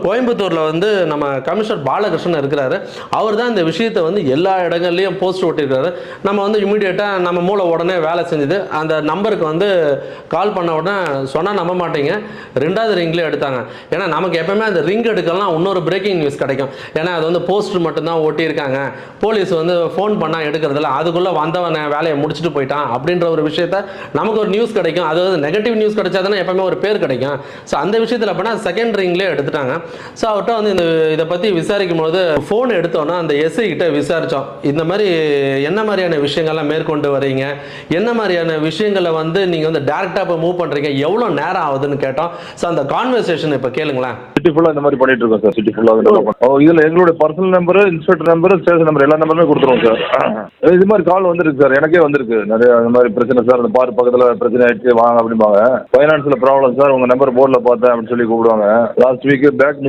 கோயம்புத்தூரில் வந்து நம்ம கமிஷனர் பாலகிருஷ்ணன் இருக்கிறாரு. அவர் தான் இந்த விஷயத்தை வந்து எல்லா இடங்கள்லையும் போஸ்ட் ஓட்டியிருக்காரு. நம்ம வந்து இமீடியட்டாக நம்ம மூளை உடனே வேலை செஞ்சுது. அந்த நம்பருக்கு வந்து கால் பண்ண உடனே சொன்னால் நம்ப மாட்டீங்க, 2வது ரிங்லேயே எடுத்தாங்க. ஏன்னா நமக்கு எப்பவுமே அந்த ரிங் எடுக்கலாம் இன்னொரு பிரேக்கிங் நியூஸ் கிடைக்கும். ஏன்னா அது வந்து போஸ்ட் மட்டும்தான் ஓட்டியிருக்காங்க, போலீஸ் வந்து ஃபோன் பண்ணால் எடுக்கிறதில்ல, அதுக்குள்ளே வந்தவனை வேலையை முடிச்சுட்டு போயிட்டான் அப்படின்ற ஒரு விஷயத்த நமக்கு ஒரு நியூஸ் கிடைக்கும். அது வந்து நெகட்டிவ் நியூஸ் கிடைச்சா தானே எப்பவுமே ஒரு பேர் கிடைக்கும். ஸோ அந்த விஷயத்தில் அப்படின்னா செகண்ட் ரிங்லேயே எடுத்துட்டாங்க. ஸோ அவர்கிட்ட வந்து இதை பற்றி விசாரிக்கும் போது ஃபோன் எடுத்தோன்னா அந்த எஸ்ஐ கிட்ட விசாரித்தோம். இந்த மாதிரி என்ன மாதிரியான விஷயங்கள்லாம் மேற்கொண்டு வரீங்க, என்ன மாதிரியான விஷயங்களை வந்து நீங்கள் வந்து டேரெக்டாக இப்போ மூவ் பண்ணுறீங்க, எவ்வளோ நேரம் ஆகுதுன்னு கேட்டோம். ஸோ அந்த கான்வர்சேஷன் இப்போ கேளுங்களேன். சிட்டி ஃபுல்லாக இந்த மாதிரி பண்ணிட்டு இருக்கோம் சார். சிட்டி ஃபுல்லாக இதில் எங்களுடைய personal number, inspector number, station number எல்லா நம்பருமே கொடுத்துருவோம் சார். இது மாதிரி கால் வந்துருக்கு சார், எனக்கே வந்திருக்கு நிறைய. அந்த மாதிரி பிரச்சனை சார், அந்த பார்க் பக்கத்தில் பிரச்சனை ஆயிடுச்சு வாங்க அப்படிம்பாங்க. ஃபைனான்ஸில் ப்ராப்ளம் சார், உங்கள் நம்பர் போர்டில் பார்த்தேன் அப்படின்னு சொல்லி கூப்பிடுவாங்க. Last week back